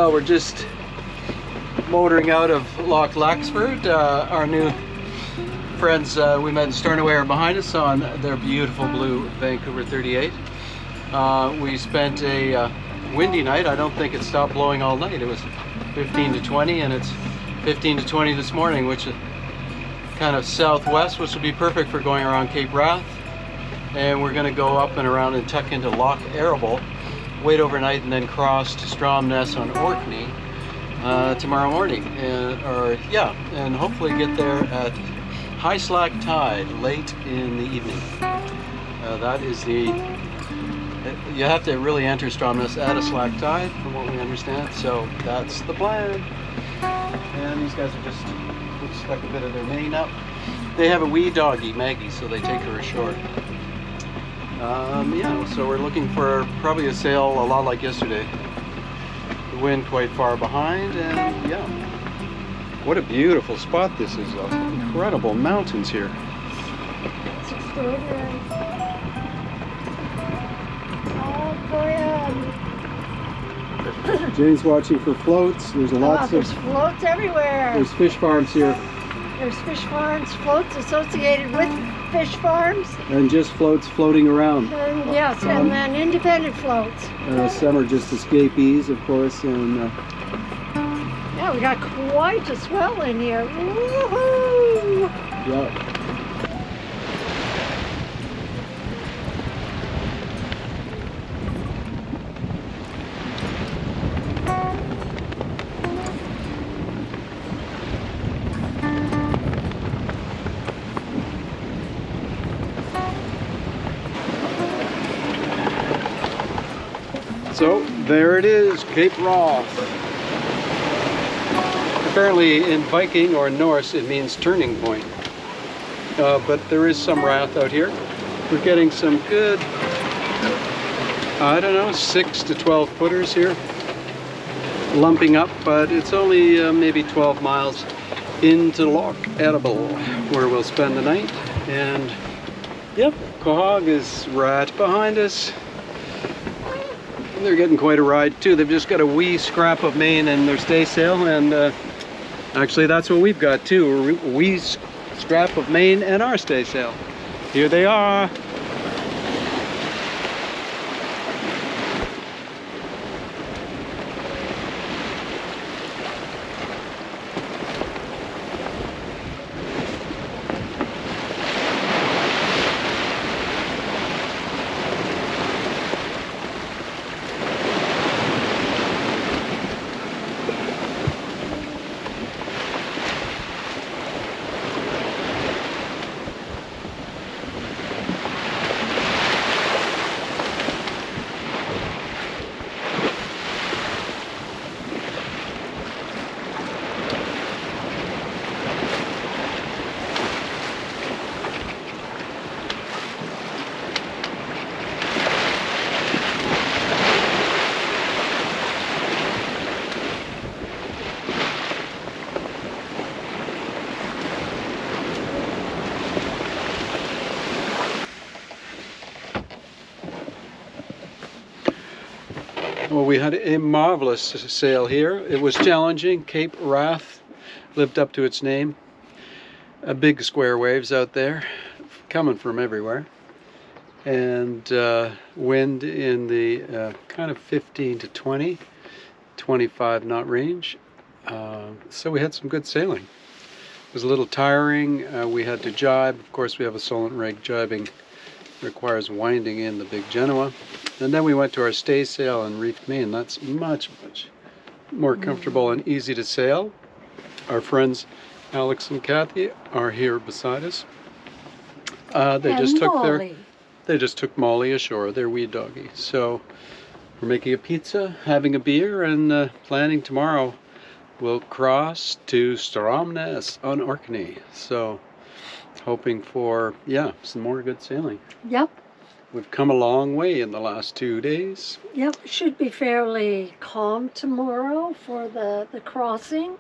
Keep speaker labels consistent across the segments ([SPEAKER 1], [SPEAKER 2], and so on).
[SPEAKER 1] Well, we're just motoring out of Loch Laxford. Our new friends we met in Stornoway are behind us on their beautiful blue Vancouver 38. We spent a windy night. I don't think it stopped blowing all night. It was 15 to 20, and it's 15 to 20 this morning, which is kind of southwest, which would be perfect for going around Cape Wrath. And we're going to go up and around and tuck into Loch Eribol, wait overnight, and then cross to Stromness on Orkney tomorrow morning, and hopefully get there at high slack tide late in the evening. That is the, you have to really enter Stromness at a slack tide from what we understand, so that's the plan. And these guys are just stuck a bit of their mane up. They have a wee doggy, Maggie, so they take her ashore. So we're looking for probably a sail a lot like yesterday. The wind quite far behind, and yeah. What a beautiful spot this is, though. Incredible mountains here.
[SPEAKER 2] It's extraordinary. Oh, boy.
[SPEAKER 1] Jane's watching for floats. There's
[SPEAKER 2] There's floats everywhere.
[SPEAKER 1] There's fish farms here.
[SPEAKER 2] There's fish farms, floats associated with fish farms.
[SPEAKER 1] And just floats floating around.
[SPEAKER 2] And yes, and then independent floats.
[SPEAKER 1] Some are just escapees, of course, and
[SPEAKER 2] yeah, we got quite a swell in here. Woohoo!
[SPEAKER 1] yeah. So there it is, Cape Wrath. Apparently in Viking or Norse it means turning point. But there is some wrath out here. We're getting some good, I don't know, 6 to 12 footers here. Lumping up, but it's only maybe 12 miles into Loch Eribol, where we'll spend the night. And yep, Quahog is right behind us. They're getting quite a ride too. They've just got a wee scrap of main in their staysail, and actually that's what we've got too, a wee scrap of main and our staysail. Here they are. Well, we had a marvelous sail here. It was challenging. Cape Wrath lived up to its name. Big square waves out there, coming from everywhere. And wind in the kind of 15 to 20, 25 knot range. So we had some good sailing. It was a little tiring. We had to jibe. Of course, we have a Solent rig. Jibing requires winding in the big Genoa. And then we went to our staysail and reefed main. That's much, much more comfortable and easy to sail. Our friends Alex and Kathy are here beside us. They just took Molly ashore, their wee doggy. So we're making a pizza, having a beer, and planning tomorrow. We'll cross to Stromness on Orkney. So hoping for, some more good sailing.
[SPEAKER 2] Yep.
[SPEAKER 1] We've come a long way in the last 2 days.
[SPEAKER 2] Yep, should be fairly calm tomorrow for the crossing.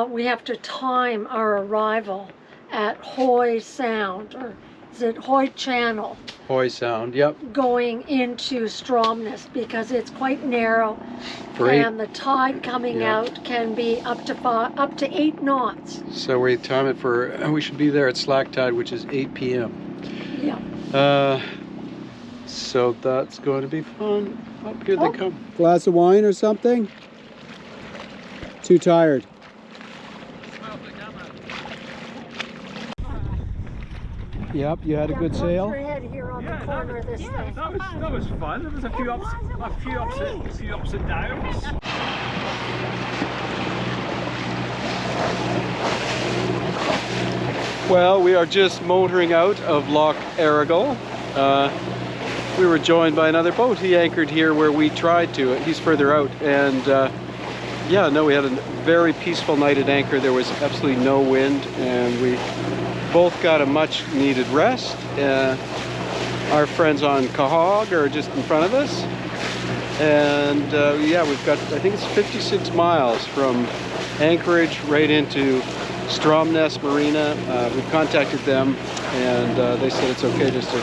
[SPEAKER 2] We have to time our arrival at Hoy Sound, or is it Hoy Channel,
[SPEAKER 1] Hoy Sound, yep.
[SPEAKER 2] going into Stromness because it's quite narrow, and the tide coming out can be up to 8 knots.
[SPEAKER 1] So we time it for, we should be there at slack tide, which is 8 p.m.
[SPEAKER 2] Yeah.
[SPEAKER 1] So that's going to be fun. Oh, here they come.
[SPEAKER 3] Glass of wine or something? Too tired. Yep, you had a good sail?
[SPEAKER 2] Here on the corner of this thing.
[SPEAKER 4] That was fun. There was a few ups and downs.
[SPEAKER 1] Well, we are just motoring out of Loch Eribol. We were joined by another boat. He anchored here where we tried to. He's further out, and yeah, no, we had a very peaceful night at anchor. There was absolutely no wind, and we both got a much needed rest. Our friends on Quahog are just in front of us, and yeah, we've got, I think it's 56 miles from Anchorage right into Stromness Marina. We've contacted them, and they said it's okay just to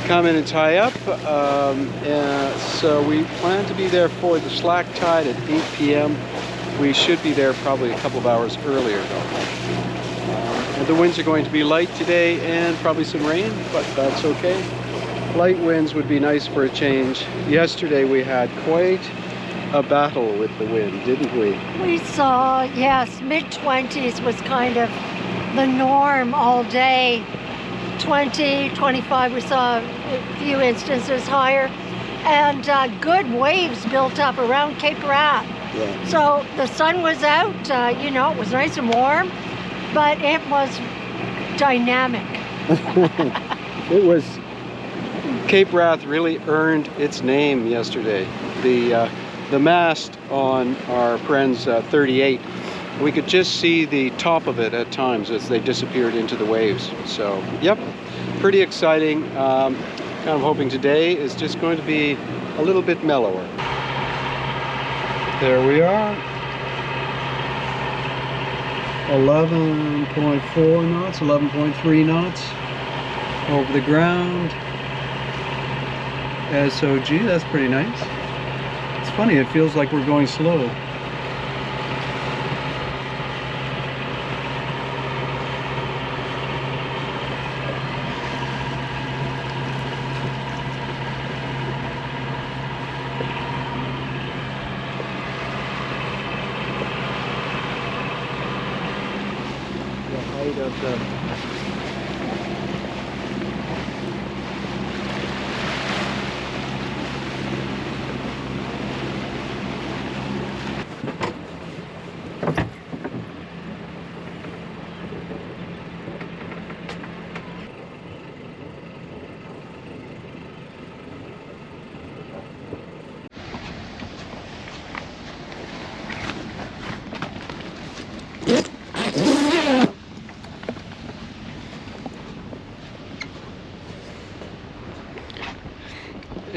[SPEAKER 1] come in and tie up. And so we plan to be there for the slack tide at 8 p.m. We should be there probably a couple of hours earlier though. And the winds are going to be light today and probably some rain, but that's okay. Light winds would be nice for a change. Yesterday we had quite a battle with the wind, didn't we?
[SPEAKER 2] We saw, yes, mid-20s was kind of the norm all day. 20, 25, we saw a few instances higher. And good waves built up around Cape Wrath.
[SPEAKER 3] Yeah.
[SPEAKER 2] So the sun was out, you know, it was nice and warm, but it was dynamic.
[SPEAKER 3] It was.
[SPEAKER 1] Cape Wrath really earned its name yesterday. The mast on our friend's 38, we could just see the top of it at times as they disappeared into the waves. So, yep, pretty exciting. Kind of hoping today is just going to be a little bit mellower. There we are. 11.4 knots, 11.3 knots over the ground. SOG, that's pretty nice. It's funny, it feels like we're going slow. The height of the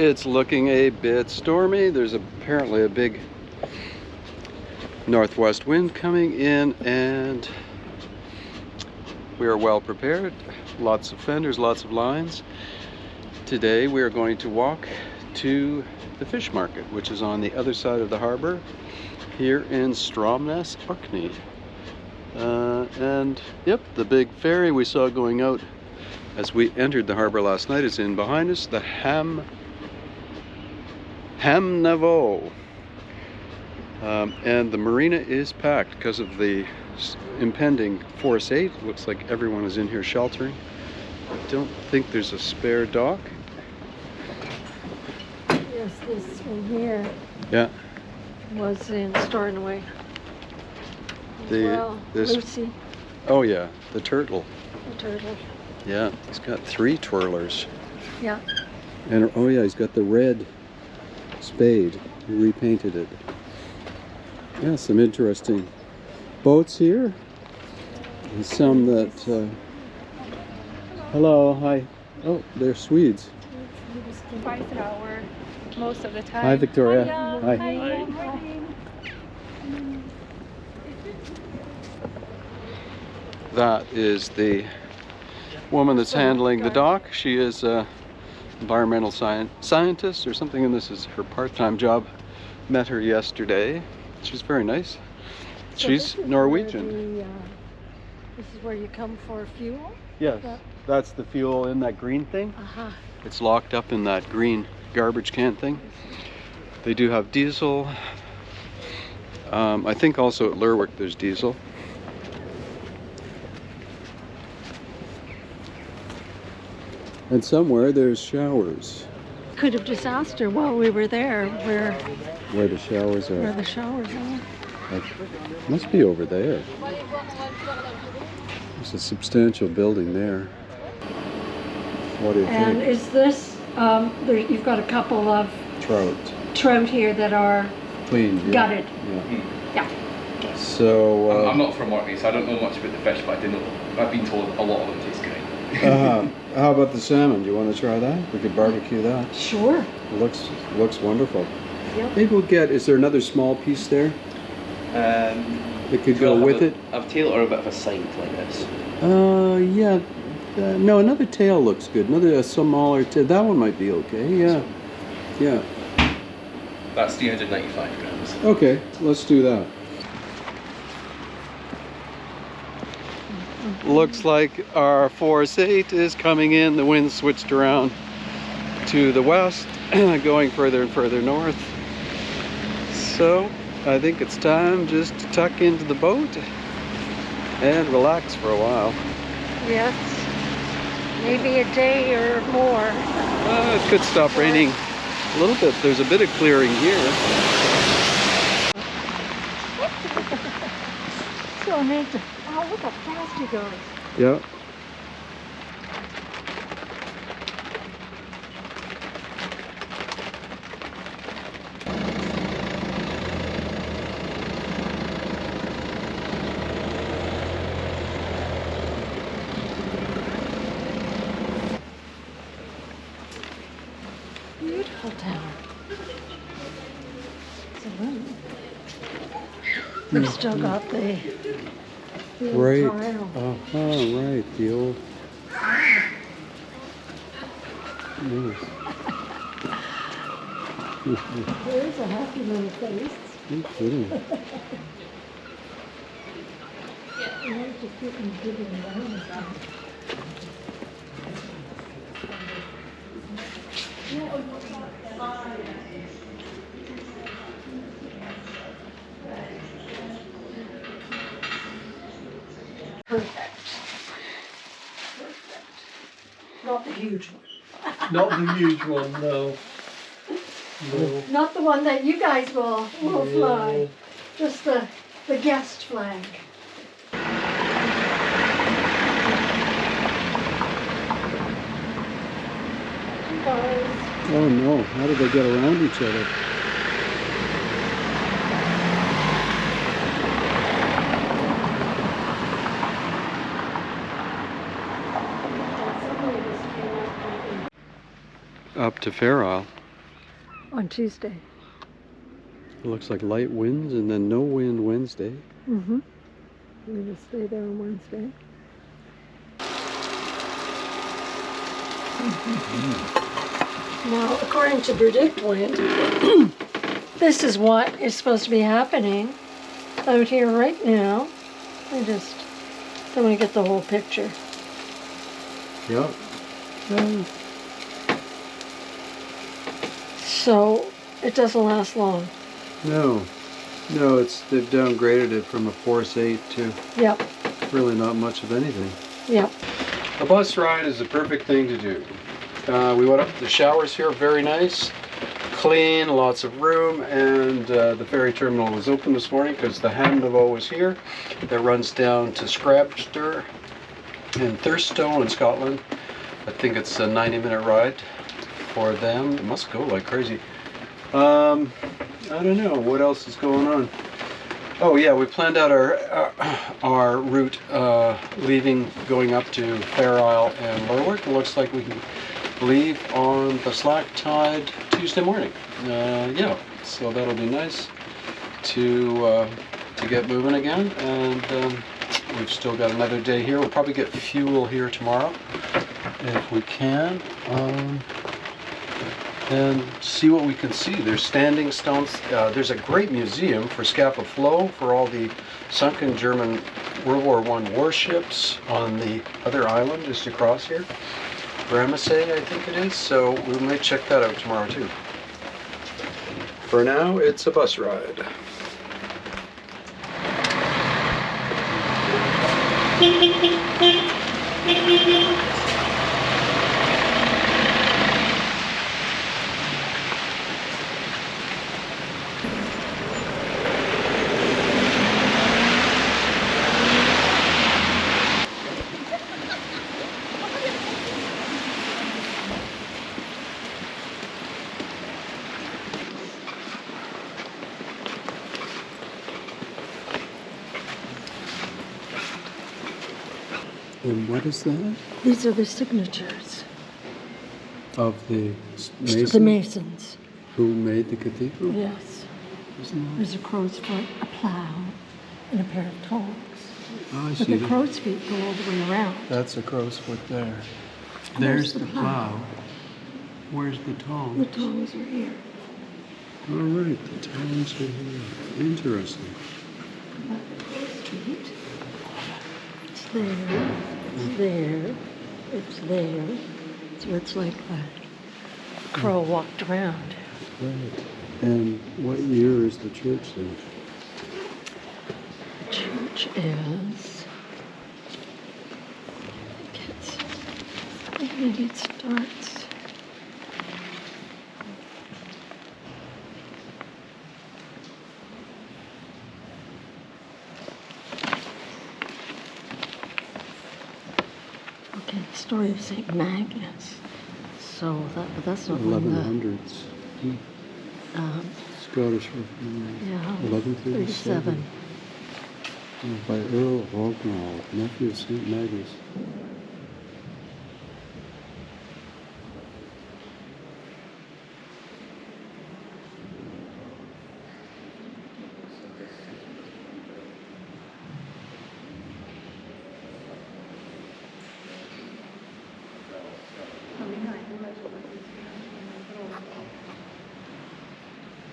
[SPEAKER 1] It's looking a bit stormy. There's apparently a big northwest wind coming in, and we are well prepared. Lots of fenders, lots of lines. Today we are going to walk to the fish market, which is on the other side of the harbor here in Stromness, Orkney. And yep, the big ferry we saw going out as we entered the harbor last night is in behind us, the Hamnavo. And the marina is packed because of the impending Force 8. Looks like everyone is in here sheltering. I don't think there's a spare dock.
[SPEAKER 2] Yes, this one here was in Stornoway.
[SPEAKER 1] This
[SPEAKER 2] Lucy,
[SPEAKER 1] oh yeah, the turtle.
[SPEAKER 2] the turtle.
[SPEAKER 1] Yeah, he's got 3 twirlers.
[SPEAKER 2] Yeah.
[SPEAKER 3] And oh yeah, he's got the red spade. He repainted it. Yeah, some interesting boats here. And some that hello, hi. Oh, they're Swedes.
[SPEAKER 5] Twice an hour, most of the time.
[SPEAKER 3] Hi, Victoria.
[SPEAKER 5] Hi.
[SPEAKER 3] Hi.
[SPEAKER 1] That is the woman that's handling the dock. She is a environmental scientist or something, and this is her part-time job. Met her yesterday. She's very nice.
[SPEAKER 2] So
[SPEAKER 1] She's
[SPEAKER 2] this is
[SPEAKER 1] Norwegian.
[SPEAKER 2] where this is where you come for fuel?
[SPEAKER 1] Yes, that's the fuel in that green thing.
[SPEAKER 2] Uh-huh.
[SPEAKER 1] It's locked up in that green garbage can thing. They do have diesel. I think also at Lerwick there's diesel.
[SPEAKER 3] And somewhere there's showers.
[SPEAKER 2] Could have just asked her while we were there
[SPEAKER 3] Where the showers
[SPEAKER 2] where
[SPEAKER 3] are.
[SPEAKER 2] the showers are.
[SPEAKER 3] That must be over there. There's a substantial building there. What do you
[SPEAKER 2] And
[SPEAKER 3] think?
[SPEAKER 2] is this, you've got a couple of trout here that are
[SPEAKER 3] Clean. Yeah.
[SPEAKER 2] gutted.
[SPEAKER 3] Yeah.
[SPEAKER 2] Yeah.
[SPEAKER 3] So.
[SPEAKER 6] I'm not from Orkney, so I don't know much about the fish, but I've been told a lot of them taste great.
[SPEAKER 3] How about the salmon? Do you want to try that? We could barbecue that.
[SPEAKER 2] Sure.
[SPEAKER 3] It looks wonderful.
[SPEAKER 2] Yep.
[SPEAKER 3] Maybe we'll get. Is there another small piece there that could go with it?
[SPEAKER 6] A tail or a bit of a side like this?
[SPEAKER 3] Yeah. No, another tail looks good. Another smaller tail. That one might be okay. Yeah. Yeah.
[SPEAKER 6] That's 395 grams.
[SPEAKER 3] Okay, let's do that.
[SPEAKER 1] Looks like our force 8 is coming in. The wind switched around to the west, going further and further north. So I think it's time just to tuck into the boat and relax for a while.
[SPEAKER 2] Yes. Maybe a day or more.
[SPEAKER 1] It could stop raining a little bit. There's a bit of clearing here.
[SPEAKER 2] So neat. Oh, look how fast he goes.
[SPEAKER 3] Yeah.
[SPEAKER 2] Beautiful town. Saloon.
[SPEAKER 3] Hmm.
[SPEAKER 2] We've still got the old
[SPEAKER 3] Right.
[SPEAKER 2] tile.
[SPEAKER 3] Right. The old. Nice.
[SPEAKER 2] There's a happy little face.
[SPEAKER 3] No kidding.
[SPEAKER 2] I like to sit and dig it around. Perfect. Not the huge one.
[SPEAKER 1] Not the huge one, no. No.
[SPEAKER 2] Not the one that you guys will fly. Just the guest flag. Guys.
[SPEAKER 3] Oh no! How did they get around each other?
[SPEAKER 1] Up to Fair Isle.
[SPEAKER 2] On Tuesday.
[SPEAKER 3] It looks like light winds and then no wind Wednesday.
[SPEAKER 2] Mm-hmm. We will stay there on Wednesday. Now, according to Predict Wind, this is what is supposed to be happening out here right now. I don't want to get the whole picture.
[SPEAKER 3] Yep.
[SPEAKER 2] So it doesn't last long.
[SPEAKER 3] No, they've downgraded it from a Force 8 to
[SPEAKER 2] Yep,
[SPEAKER 3] really not much of anything.
[SPEAKER 2] yep.
[SPEAKER 1] A bus ride is the perfect thing to do. We went up to the showers here, very nice, clean, lots of room, and the ferry terminal was open this morning because the Hamnavo was here. That runs down to Scrabster and Thurstone in Scotland. I think it's a 90-minute ride for them. It must go like crazy. I don't know what else is going on. Oh yeah, we planned out our route leaving, going up to Fair Isle and Lerwick. It looks like we can leave on the slack tide Tuesday morning. Yeah, so that'll be nice to get moving again, and we've still got another day here. We'll probably get fuel here tomorrow if we can. And see what we can see. There's standing stones. There's a great museum for Scapa Flow for all the sunken German World War I warships on the other island just across here. Ramsay, I think it is. So we may check that out tomorrow too. For now, it's a bus ride.
[SPEAKER 3] And what is that?
[SPEAKER 2] These are the signatures.
[SPEAKER 3] Of the masons?
[SPEAKER 2] The masons.
[SPEAKER 3] Who made the cathedral?
[SPEAKER 2] Yes.
[SPEAKER 3] Isn't that?
[SPEAKER 2] There's a crow's foot, a plow, and a pair of tongs.
[SPEAKER 3] Oh, I
[SPEAKER 2] But
[SPEAKER 3] see.
[SPEAKER 2] the
[SPEAKER 3] that.
[SPEAKER 2] crow's feet go all the way around.
[SPEAKER 3] That's a crow's foot there.
[SPEAKER 2] And
[SPEAKER 3] There's the plow. Where's the
[SPEAKER 2] The
[SPEAKER 3] tongs?
[SPEAKER 2] tongs are here.
[SPEAKER 3] All right, the tongs are here. Interesting.
[SPEAKER 2] Feet. It's there. It's there. It's there. So it's like a crow walked around.
[SPEAKER 3] Right. And what year is the church then?
[SPEAKER 2] The church is. I think it starts. Okay, the story of St. Magnus. So that's not when the
[SPEAKER 3] 1100s. Scottish Reformation.
[SPEAKER 2] yeah,
[SPEAKER 3] 1137.
[SPEAKER 2] 37.
[SPEAKER 3] By Earl Orkney, nephew of St. Magnus.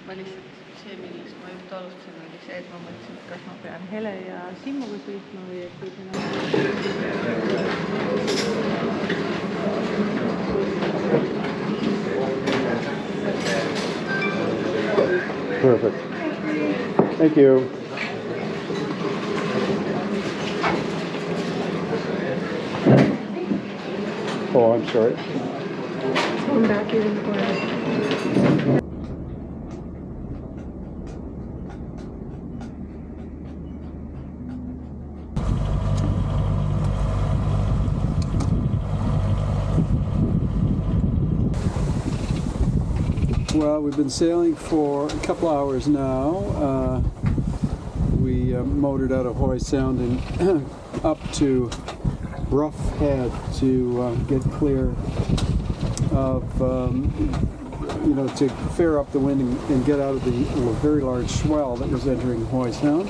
[SPEAKER 7] Ma lihtsalt, see, millest ma just alustasin, oli see, et ma mõtlesin, et kas ma pean Hele ja Simmuga sõitma või et kui
[SPEAKER 3] Perfect. Thank you. Oh, I'm sorry.
[SPEAKER 2] Come back here in the corner.
[SPEAKER 3] Well, we've been sailing for a couple hours now. We motored out of Hoy Sound and up to Rough Head to get clear of, to fare up the wind and get out of the very large swell that was entering Hoy Sound.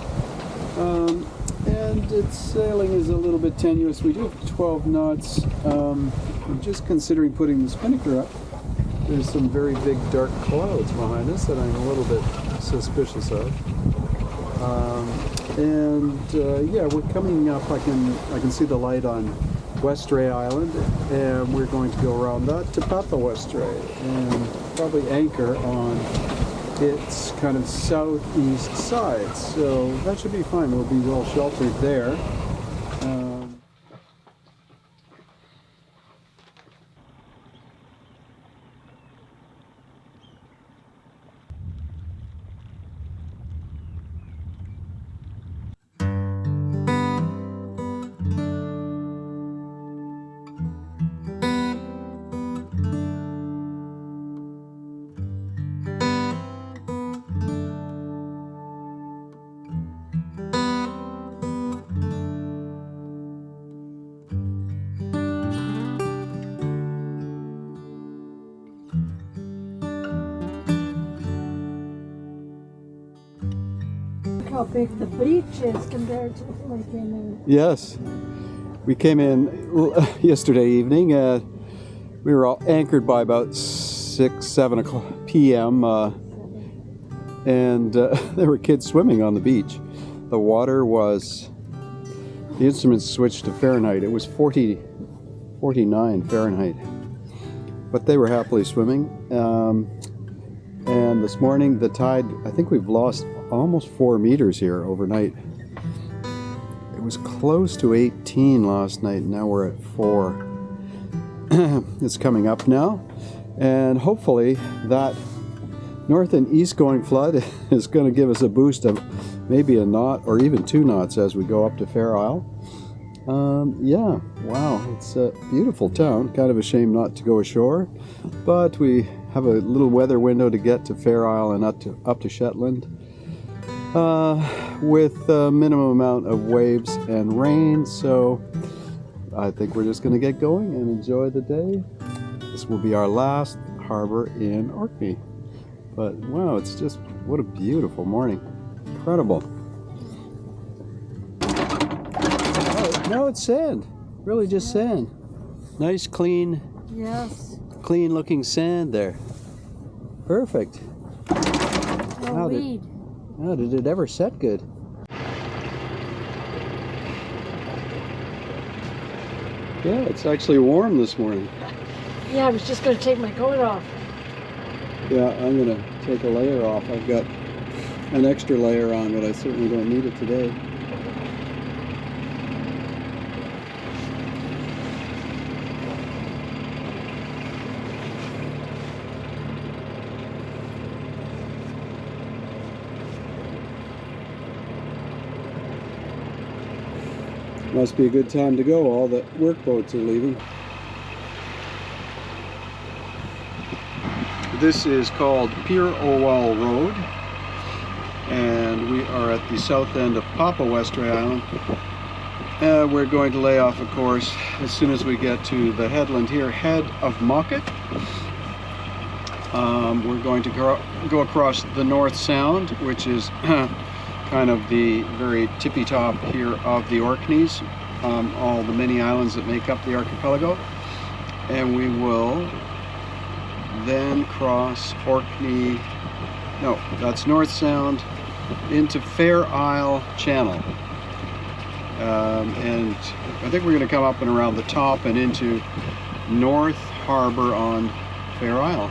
[SPEAKER 3] And its sailing is a little bit tenuous. We do have 12 knots. I'm just considering putting the spinnaker up. There's some very big dark clouds behind us that I'm a little bit suspicious of. Yeah, we're coming up. I can see the light on Westray Island, and we're going to go around that to Papa Westray and probably anchor on its kind of southeast side. So that should be fine. We'll be well sheltered there.
[SPEAKER 2] how big the beach is compared to like in
[SPEAKER 3] Yes. We came in yesterday evening. We were all anchored by about 6-7 o'clock p.m. And there were kids swimming on the beach. The water was, the instruments switched to Fahrenheit. It was 49 Fahrenheit. But they were happily swimming. And this morning the tide, I think we've lost almost 4 meters here overnight. It was close to 18 last night. Now we're at 4. It's coming up now. And hopefully that north and east going flood is going to give us a boost of maybe a knot or even 2 knots as we go up to Fair Isle. Yeah, wow, it's a beautiful town. Kind of a shame not to go ashore, but we have a little weather window to get to Fair Isle and up to Shetland with a minimum amount of waves and rain. So I think we're just going to get going and enjoy the day. This will be our last harbor in Orkney. But wow, it's just, what a beautiful morning. Incredible. Oh, no, it's sand. Really just sand. Nice, clean,
[SPEAKER 2] yes.
[SPEAKER 3] clean looking sand there. Perfect.
[SPEAKER 2] No weed.
[SPEAKER 3] Did it ever set good? Yeah, it's actually warm this morning.
[SPEAKER 2] Yeah, I was just going to take my coat off.
[SPEAKER 3] Yeah, I'm going to take a layer off. I've got an extra layer on, but I certainly don't need it today. Must be a good time to go. All the work boats are leaving. This is called Pierowall Road, and we are at the south end of Papa Westray Island. We're going to lay off, of course, as soon as we get to the headland here, Head of Mocket. We're going to go across the North Sound, which is kind of the very tippy top here of the Orkneys, all the many islands that make up the archipelago, and we will then cross Orkney, no, that's North Sound, into Fair Isle Channel. And I think we're going to come up and around the top and into North Harbour on Fair Isle,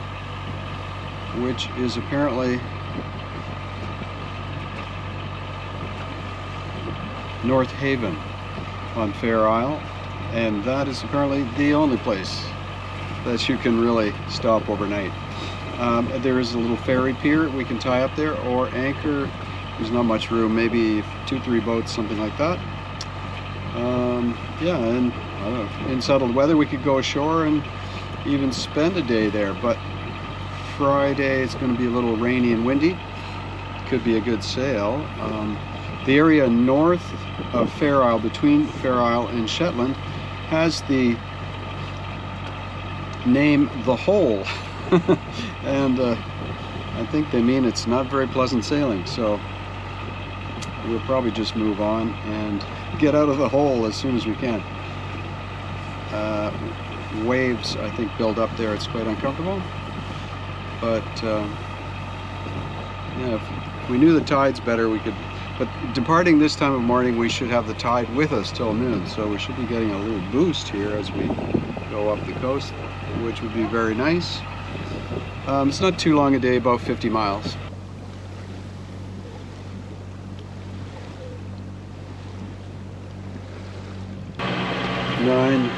[SPEAKER 3] which is apparently North Haven on Fair Isle, and that is apparently the only place that you can really stop overnight. There is a little ferry pier we can tie up there or anchor. There's not much room, maybe 2-3 boats, something like that. Yeah, and I don't know, in settled weather we could go ashore and even spend a day there, but Friday it's going to be a little rainy and windy. Could be a good sail. The area north of Fair Isle, between Fair Isle and Shetland, has the name The Hole. And I think they mean it's not very pleasant sailing, so we'll probably just move on and get out of the hole as soon as we can. Waves, I think, build up there. It's quite uncomfortable, but yeah, if we knew the tides better, we could. But departing this time of morning, we should have the tide with us till noon, so we should be getting a little boost here as we go up the coast, which would be very nice. It's not too long a day, about 50 miles. Nine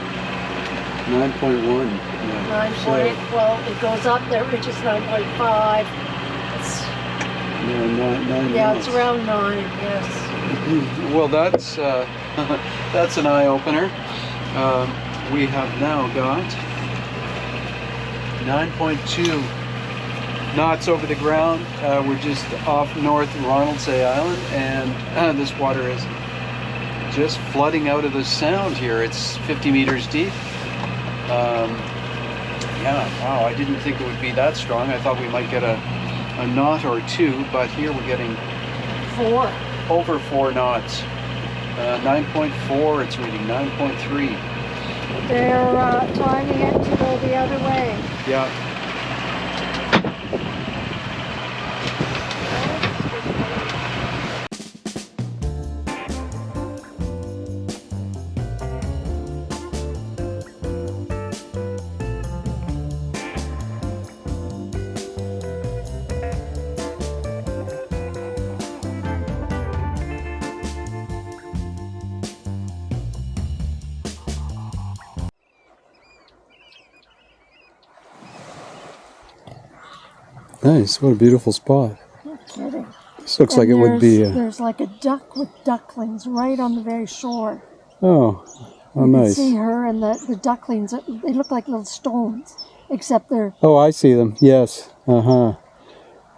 [SPEAKER 3] 9.1. Yeah.
[SPEAKER 2] 9.8. Well, it goes up there, which is 9.5. It's,
[SPEAKER 3] Nine
[SPEAKER 2] yeah,
[SPEAKER 3] minutes.
[SPEAKER 2] it's around 9. Yes.
[SPEAKER 3] Well, that's that's an eye-opener. We have now got 9.2 knots over the ground. We're just off North Ronaldsay Island, and this water is just flooding out of the sound here. It's 50 meters deep. Yeah, wow, I didn't think it would be that strong. I thought we might get a knot or two, but here we're getting
[SPEAKER 2] 4.
[SPEAKER 1] over 4 knots. 9.4 it's reading, 9.3.
[SPEAKER 2] They're timing it to go the other way.
[SPEAKER 1] Yeah.
[SPEAKER 3] Nice, what a beautiful spot.
[SPEAKER 2] No kidding.
[SPEAKER 3] This looks like it would be...
[SPEAKER 2] There's like a duck with ducklings right on the very shore.
[SPEAKER 3] Oh
[SPEAKER 2] You
[SPEAKER 3] nice.
[SPEAKER 2] can see her and the ducklings. They look like little stones, except they're...
[SPEAKER 3] Oh, I see them, yes. Uh-huh.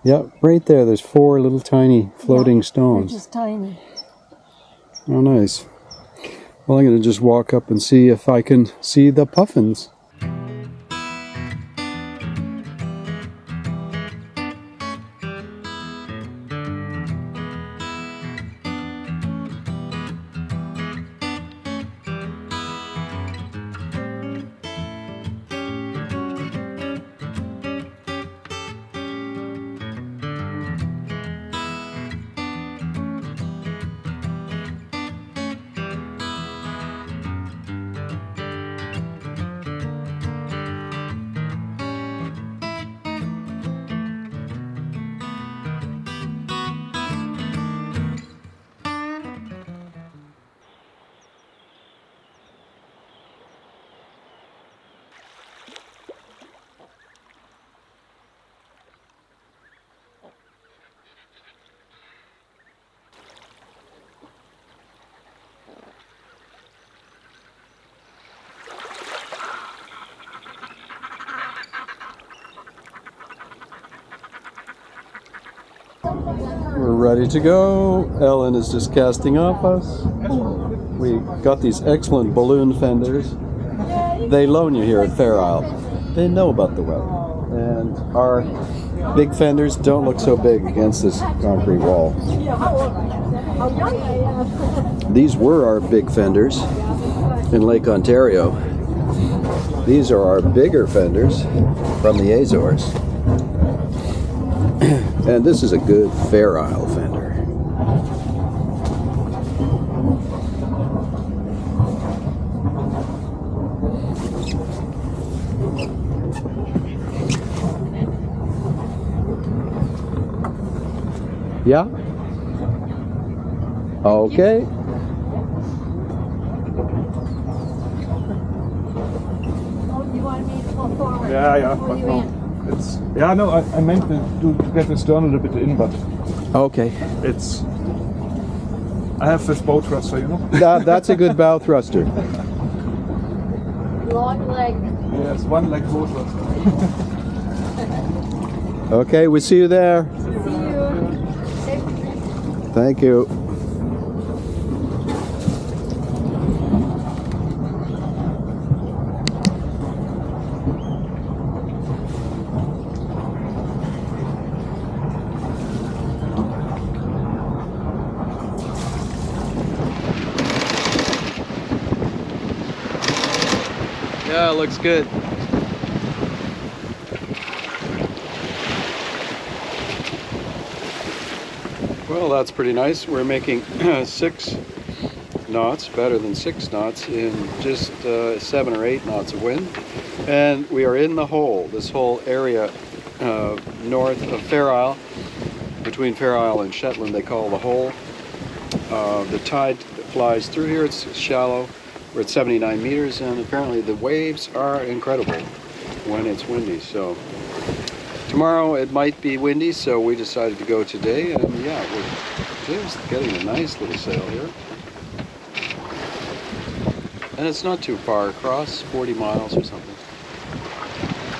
[SPEAKER 3] Yep, right there, there's 4 little tiny floating stones.
[SPEAKER 2] They're just tiny.
[SPEAKER 3] Oh, nice. Well, I'm going to just walk up and see if I can see the puffins. We're ready to go. Ellen is just casting off us. We got these excellent balloon fenders. They loan you here at Fair Isle. They know about the weather. And our big fenders don't look so big against this concrete wall. These were our big fenders in Lake Ontario. These are our bigger fenders from the Azores. And this is a good Fair Isle fender. Yeah? Okay.
[SPEAKER 2] You wanted me to pull forward?
[SPEAKER 4] Yeah, but no. It's, yeah, no, I meant to get the stern a little bit in, but
[SPEAKER 3] Okay.
[SPEAKER 4] it's... I have this bow thruster, you know?
[SPEAKER 3] That's a good bow thruster.
[SPEAKER 2] Long leg.
[SPEAKER 4] Yes, one leg bow thruster.
[SPEAKER 3] Okay, we'll see you there.
[SPEAKER 2] See you.
[SPEAKER 3] Thank you.
[SPEAKER 1] Yeah, it looks good. Well, that's pretty nice. We're making 6 knots, better than 6 knots, in just 7 or 8 knots of wind. And we are in the hole, this whole area north of Fair Isle, between Fair Isle and Shetland, they call the hole. The tide flies through here, it's shallow. We're at 79 meters, and apparently the waves are incredible when it's windy. So tomorrow it might be windy, so we decided to go today, and yeah, we're just getting a nice little sail here. And it's not too far across, 40 miles or something.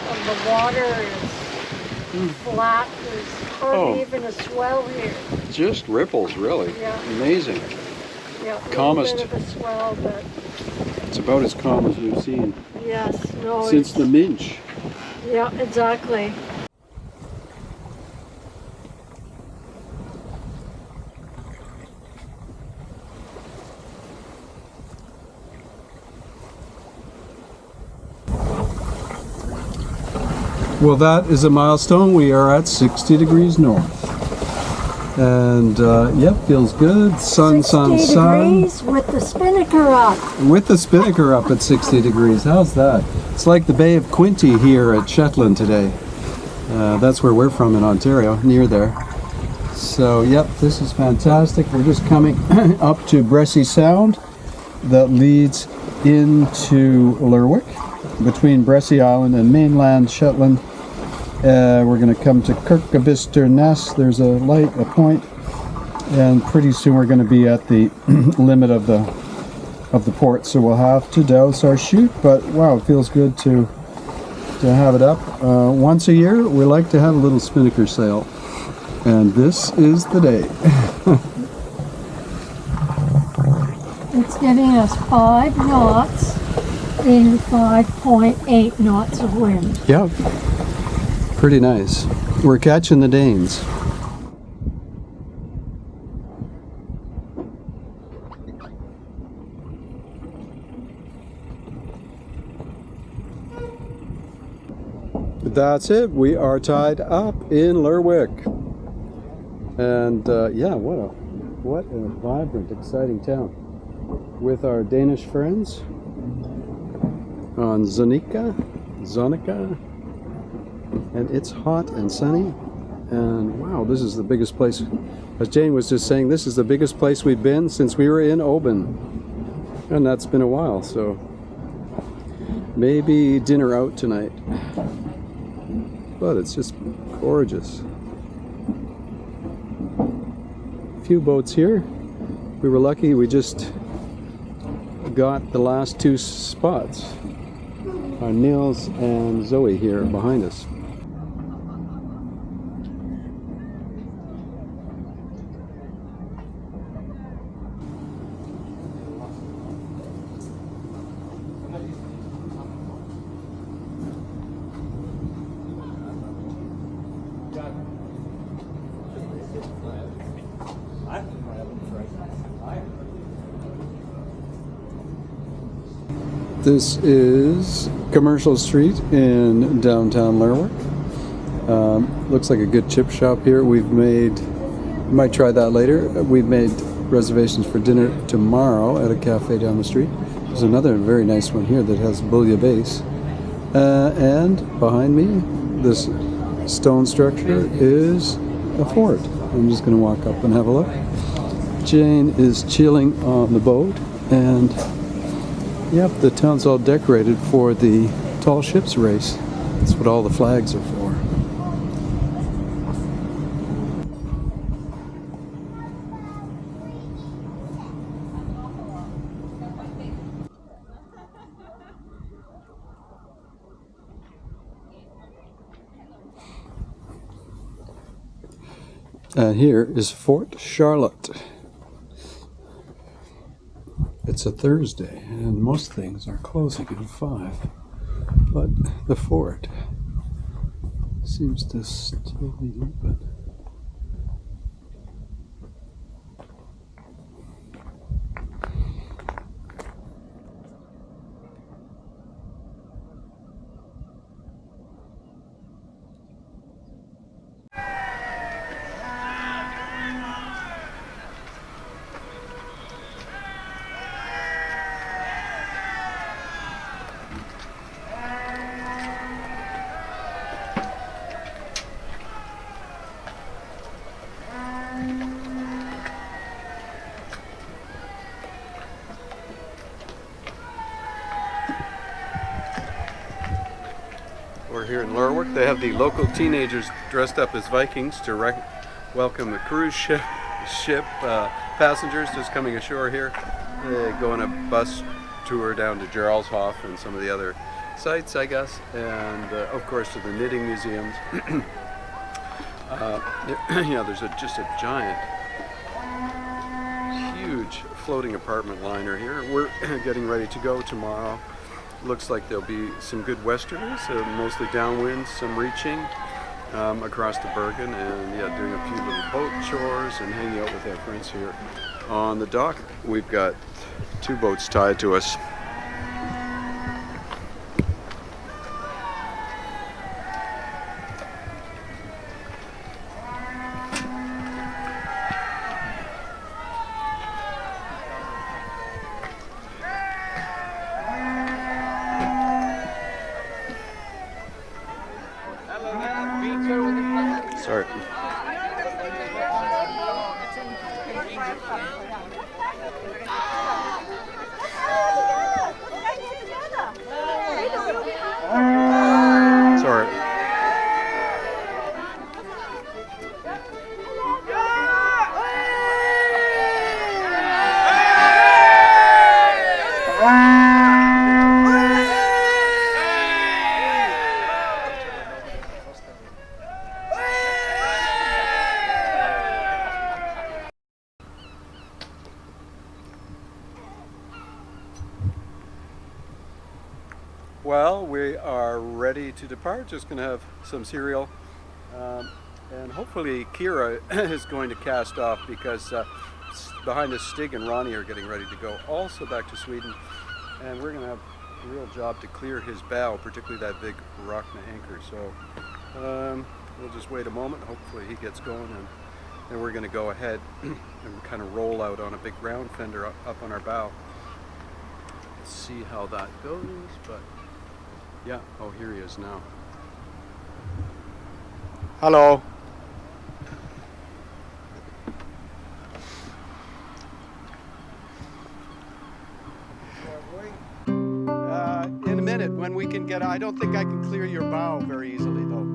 [SPEAKER 2] And the water is flat. There's hardly even a swell here.
[SPEAKER 1] Just ripples, really.
[SPEAKER 2] Yeah.
[SPEAKER 1] Amazing.
[SPEAKER 2] Yeah, a
[SPEAKER 1] Calmest.
[SPEAKER 2] little bit of a swell, but
[SPEAKER 1] It's about as calm as we've seen
[SPEAKER 2] yes, no.
[SPEAKER 1] since the Minch.
[SPEAKER 2] Yeah, exactly.
[SPEAKER 3] Well, that is a milestone. We are at 60 degrees north. And yep, feels good. Sun,
[SPEAKER 2] 60
[SPEAKER 3] sun.
[SPEAKER 2] degrees with the spinnaker up.
[SPEAKER 3] With the spinnaker up at 60 degrees. How's that? It's like the Bay of Quinte here at Shetland today. That's where we're from in Ontario, near there. So, yep, this is fantastic. We're just coming up to Bressy Sound that leads into Lerwick, between Bressy Island and mainland Shetland. We're going to come to Kirkabister Ness. There's a point, and pretty soon we're going to be at the limit of the port. So we'll have to douse our chute. But wow, it feels good to have it up. Once a year, we like to have a little spinnaker sail, and this is the day.
[SPEAKER 2] It's giving us 5 knots in 5.8 knots of wind.
[SPEAKER 3] Yeah. Pretty nice. We're catching the Danes. That's it. We are tied up in Lerwick. And yeah, what a vibrant, exciting town. With our Danish friends on Zonica. And it's hot and sunny, and wow, this is the biggest place. As Jane was just saying, this is the biggest place we've been since we were in Oban, and that's been a while. So maybe dinner out tonight, but it's just gorgeous. A few boats here. We were lucky, we just got the last 2 spots. Niels and Zoe here behind us. This is Commercial Street in downtown Lerwick. Looks like a good chip shop here. We might try that later. We've made reservations for dinner tomorrow at a cafe down the street. There's another very nice one here that has bouillabaisse. And behind me, this stone structure is a fort. I'm just going to walk up and have a look. Jane is chilling on the boat, and yep, the town's all decorated for the tall ships race. That's what all the flags are for. And here is Fort Charlotte. It's a Thursday, and most things are closing at 5. But the fort seems to still be open. We're here in Lerwick. They have the local teenagers dressed up as Vikings to welcome the cruise ship passengers just coming ashore here. They go on a bus tour down to Jarlshof and some of the other sites, I guess, and of course to the knitting museums. Yeah, there's just a giant, huge floating apartment liner here. We're getting ready to go tomorrow. Looks like there'll be some good westerners, mostly downwind, some reaching across the Bergen, and yeah, doing a few little boat chores and hanging out with our friends here on the dock. We've got 2 boats tied to us. Sorry. Sorry. Well, we are ready to depart. Just going to have some cereal. And hopefully Kira is going to cast off because behind us Stig and Ronnie are getting ready to go also back to Sweden. And we're going to have a real job to clear his bow, particularly that big Orkney anchor. So we'll just wait a moment. Hopefully he gets going, and then we're going to go ahead and kind of roll out on a big round fender up on our bow. Let's see how that goes. But yeah, oh, here he is now. Hello. In a minute, when we can get, I don't think I can clear your bow very easily though.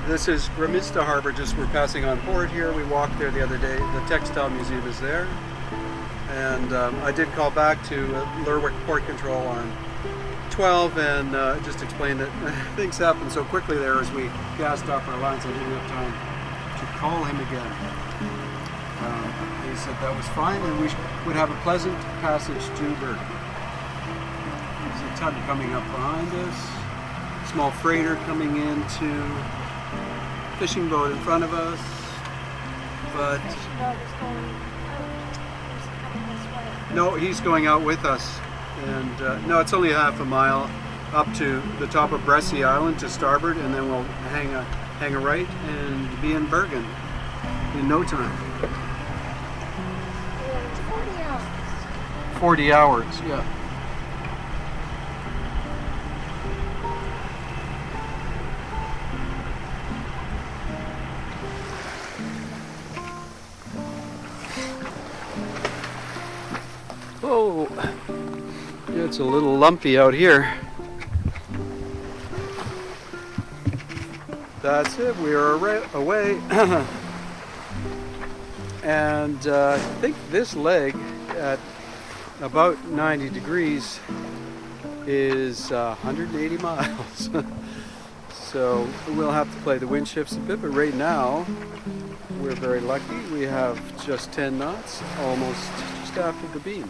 [SPEAKER 3] This is Grimista Harbor, we're passing on board here. We walked there the other day. The textile museum is there. And I did call back to Lerwick Port Control on 12 and just explain that things happened so quickly there as we gassed off our lines. I didn't have time to call him again. He said that was fine and we would have a pleasant passage to Bergen. There's a tug coming up behind us. Small freighter coming into fishing boat in front of us, but no, he's going out with us, and no, it's only half a mile up to the top of Bressy Island to starboard, and then we'll hang a right and be in Bergen in no time. 40 hours. 40 hours, yeah. Oh, it's a little lumpy out here. That's it, we are away. And I think this leg at about 90 degrees is 180 miles. So we'll have to play the wind shifts a bit, but right now we're very lucky. We have just 10 knots, almost just after the beam.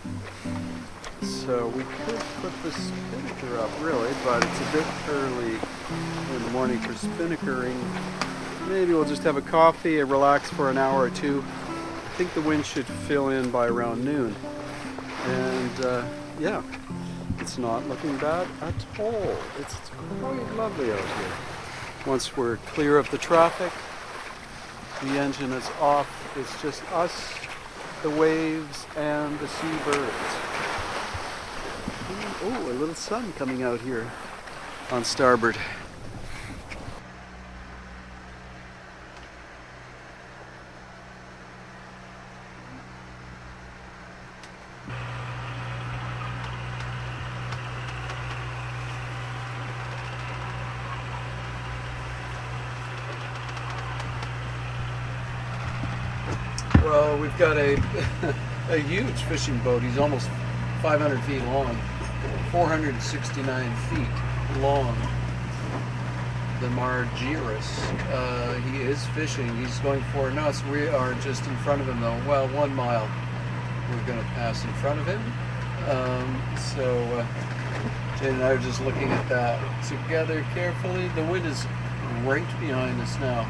[SPEAKER 3] So we could put the spinnaker up really, but it's a bit early in the morning for spinnakering. Maybe we'll just have a coffee and relax for an hour or two. I think the wind should fill in by around noon. And yeah, it's not looking bad at all. It's quite lovely out here. Once we're clear of the traffic, the engine is off. It's just us, the waves, and the seabirds. Oh, a little sun coming out here on starboard. Well, we've got a huge fishing boat. He's almost 500 feet long, 469 feet long. The Margiris. He is fishing. He's going 4 knots. We are just in front of him though. Well, 1 mile. We're going to pass in front of him. So Jane and I are just looking at that together carefully. The wind is right behind us now,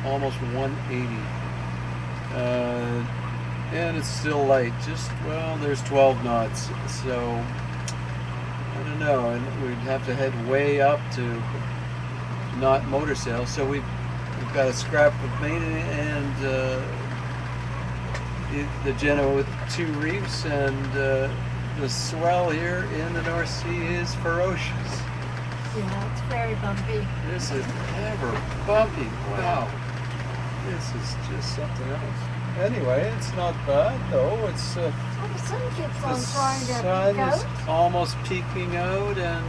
[SPEAKER 3] almost 180. And it's still light, just, well, there's 12 knots, so I don't know, and we'd have to head way up to not motor sail. So we've got a scrap of main and the Genoa with 2 reefs, and the swell here in the North Sea is ferocious.
[SPEAKER 2] Yeah, it's very bumpy.
[SPEAKER 3] This is ever bumpy. Wow. This is just something else. Anyway, it's not bad though. It's
[SPEAKER 2] Oh, the sun keeps
[SPEAKER 3] the
[SPEAKER 2] on trying to
[SPEAKER 3] sun
[SPEAKER 2] peek
[SPEAKER 3] is
[SPEAKER 2] out.
[SPEAKER 3] almost peeking out, and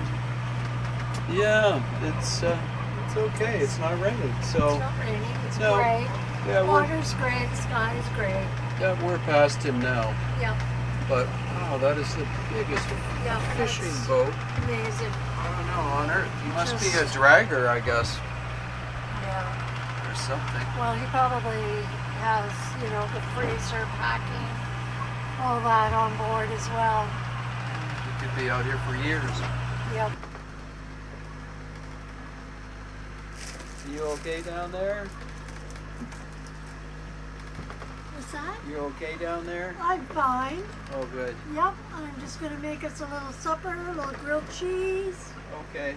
[SPEAKER 3] yeah, it's okay. It's not raining, so
[SPEAKER 2] It's not raining. It's
[SPEAKER 3] No.
[SPEAKER 2] great.
[SPEAKER 3] yeah,
[SPEAKER 2] Water's great. The sky's great.
[SPEAKER 3] we're past him now.
[SPEAKER 2] Yep.
[SPEAKER 3] But wow, that is the biggest
[SPEAKER 2] Yep.
[SPEAKER 3] fishing
[SPEAKER 2] that's
[SPEAKER 3] boat.
[SPEAKER 2] Amazing.
[SPEAKER 3] I don't know on Earth. He must be a
[SPEAKER 2] Just-
[SPEAKER 3] dragger, I guess,
[SPEAKER 2] Yeah.
[SPEAKER 3] or something.
[SPEAKER 2] Well, he probably has, you know, the freezer packing, all that on board as well.
[SPEAKER 3] He could be out here for years.
[SPEAKER 2] Yep.
[SPEAKER 3] You okay down there?
[SPEAKER 2] What's that?
[SPEAKER 3] You okay down there?
[SPEAKER 2] I'm fine.
[SPEAKER 3] Oh, good.
[SPEAKER 2] Yep. I'm just gonna make us a little supper, a little grilled cheese.
[SPEAKER 3] Okay.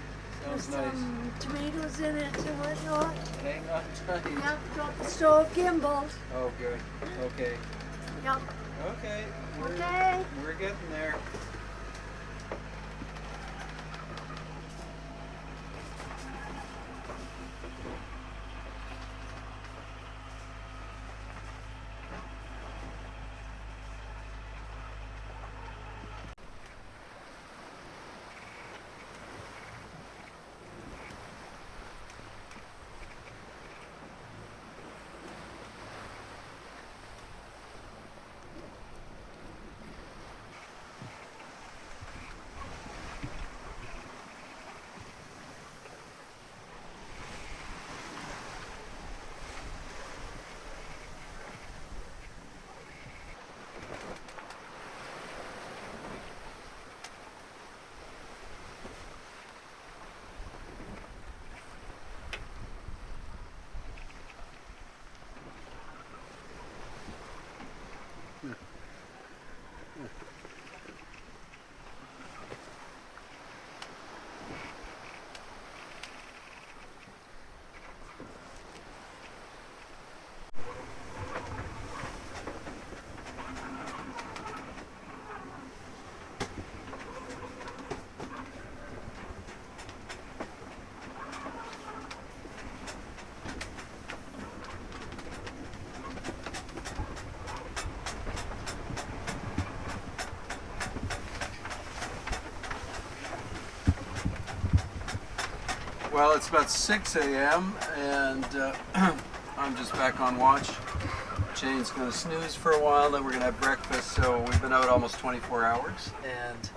[SPEAKER 2] With
[SPEAKER 3] Sounds nice.
[SPEAKER 2] some tomatoes in it and whatnot.
[SPEAKER 3] Hang on tight.
[SPEAKER 2] Yep. Got the stove gimbaled.
[SPEAKER 3] Oh, good. Okay.
[SPEAKER 2] Yep.
[SPEAKER 3] Okay.
[SPEAKER 2] Okay.
[SPEAKER 3] We're getting there. Well, it's about 6 a.m. and I'm just back on watch. Jayne's going to snooze for a while, then we're going to have breakfast. So we've been out almost 24 hours, and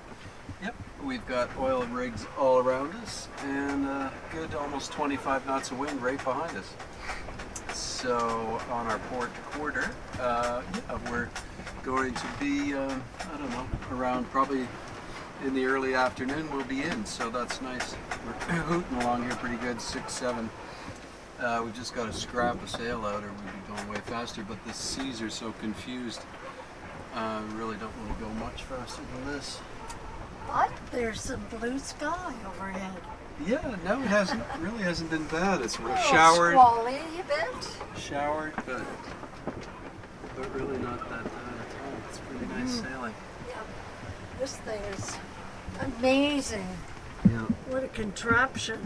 [SPEAKER 3] yep, we've got oil rigs all around us, and good almost 25 knots of wind right behind us. So on our port quarter, yeah, we're going to be, I don't know, around probably in the early afternoon we'll be in, so that's nice. We're hooting along here pretty good, 6, 7. We've just got to scrap a sail out or we'd be going way faster, but the seas are so confused. We really don't want to go much faster than this.
[SPEAKER 2] But there's some blue sky overhead.
[SPEAKER 3] Yeah, no, it hasn't, really hasn't been bad. It's
[SPEAKER 2] A little
[SPEAKER 3] showered,
[SPEAKER 2] squally a bit.
[SPEAKER 3] but really not that bad at all. It's pretty nice sailing.
[SPEAKER 2] Yeah. This thing is amazing.
[SPEAKER 3] Yeah.
[SPEAKER 2] What a contraption.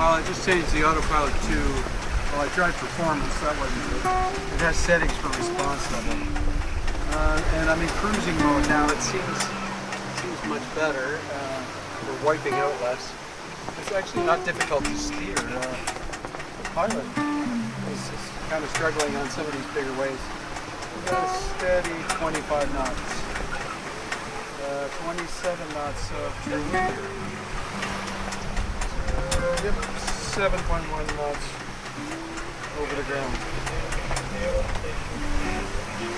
[SPEAKER 1] Well, I just changed the autopilot to, well, I tried performance, that wasn't good. It has settings for response level. And I'm in cruising mode now. It seems much better. We're wiping out less. It's actually not difficult to steer. The pilot is kind of struggling on some of these bigger waves. We've got a steady 25 knots. 27 knots of true wind. Yep, 7.1 knots over the ground.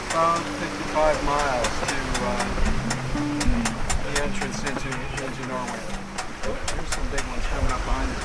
[SPEAKER 1] About 55 miles to the entrance into Norway. Oh, there's some big ones coming up behind us.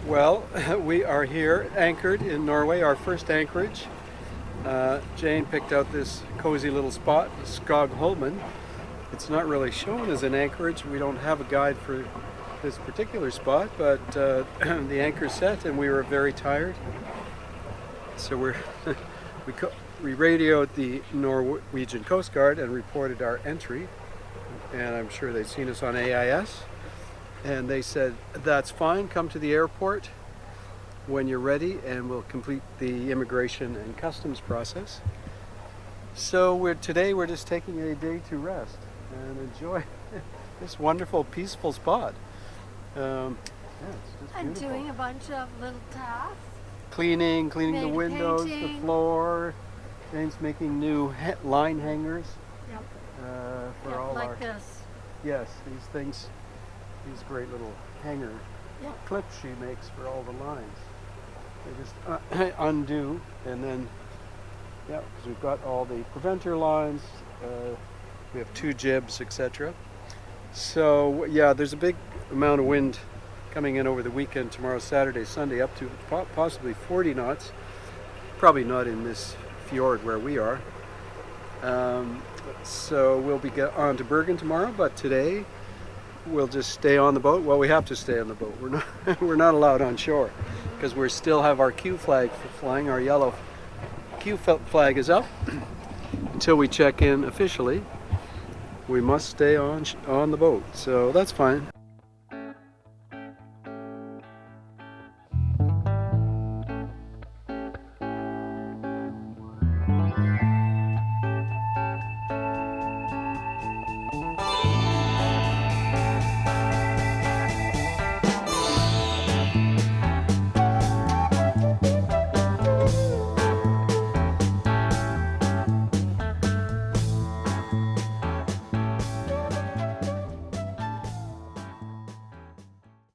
[SPEAKER 1] Well, we are here anchored in Norway, our first anchorage. Jayne picked out this cozy little spot, Skogholman. It's not really shown as an anchorage. We don't have a guide for this particular spot, but the anchor's set and we were very tired. So we radioed the Norwegian Coast Guard and reported our entry. And I'm sure they'd seen us on AIS. And they said, that's fine, come to the airport when you're ready and we'll complete the immigration and customs process. So today we're just taking a day to rest and enjoy this wonderful, peaceful spot. Yeah, it's just
[SPEAKER 2] I'm
[SPEAKER 1] beautiful.
[SPEAKER 2] doing a bunch of little tasks.
[SPEAKER 1] Cleaning the
[SPEAKER 2] Maybe
[SPEAKER 1] windows,
[SPEAKER 2] painting.
[SPEAKER 1] the floor. Jayne's making new line hangers
[SPEAKER 2] Yep.
[SPEAKER 1] for
[SPEAKER 2] Yep,
[SPEAKER 1] all
[SPEAKER 2] like
[SPEAKER 1] our...
[SPEAKER 2] this.
[SPEAKER 1] Yes, these things, these great little hanger
[SPEAKER 2] Yep.
[SPEAKER 1] clips she makes for all the lines. They just undo, and then, yeah, because we've got all the preventer lines, we have 2 jibs, etc. So, yeah, there's a big amount of wind coming in over the weekend, tomorrow, Saturday, Sunday, up to possibly 40 knots. Probably not in this fjord where we are. So we'll be on to Bergen tomorrow, but today we'll just stay on the boat. Well, we have to stay on the boat. We're not allowed on shore because we still have our Q flag flying. Our yellow Q flag is up until we check in officially. We must stay on the boat, so that's fine.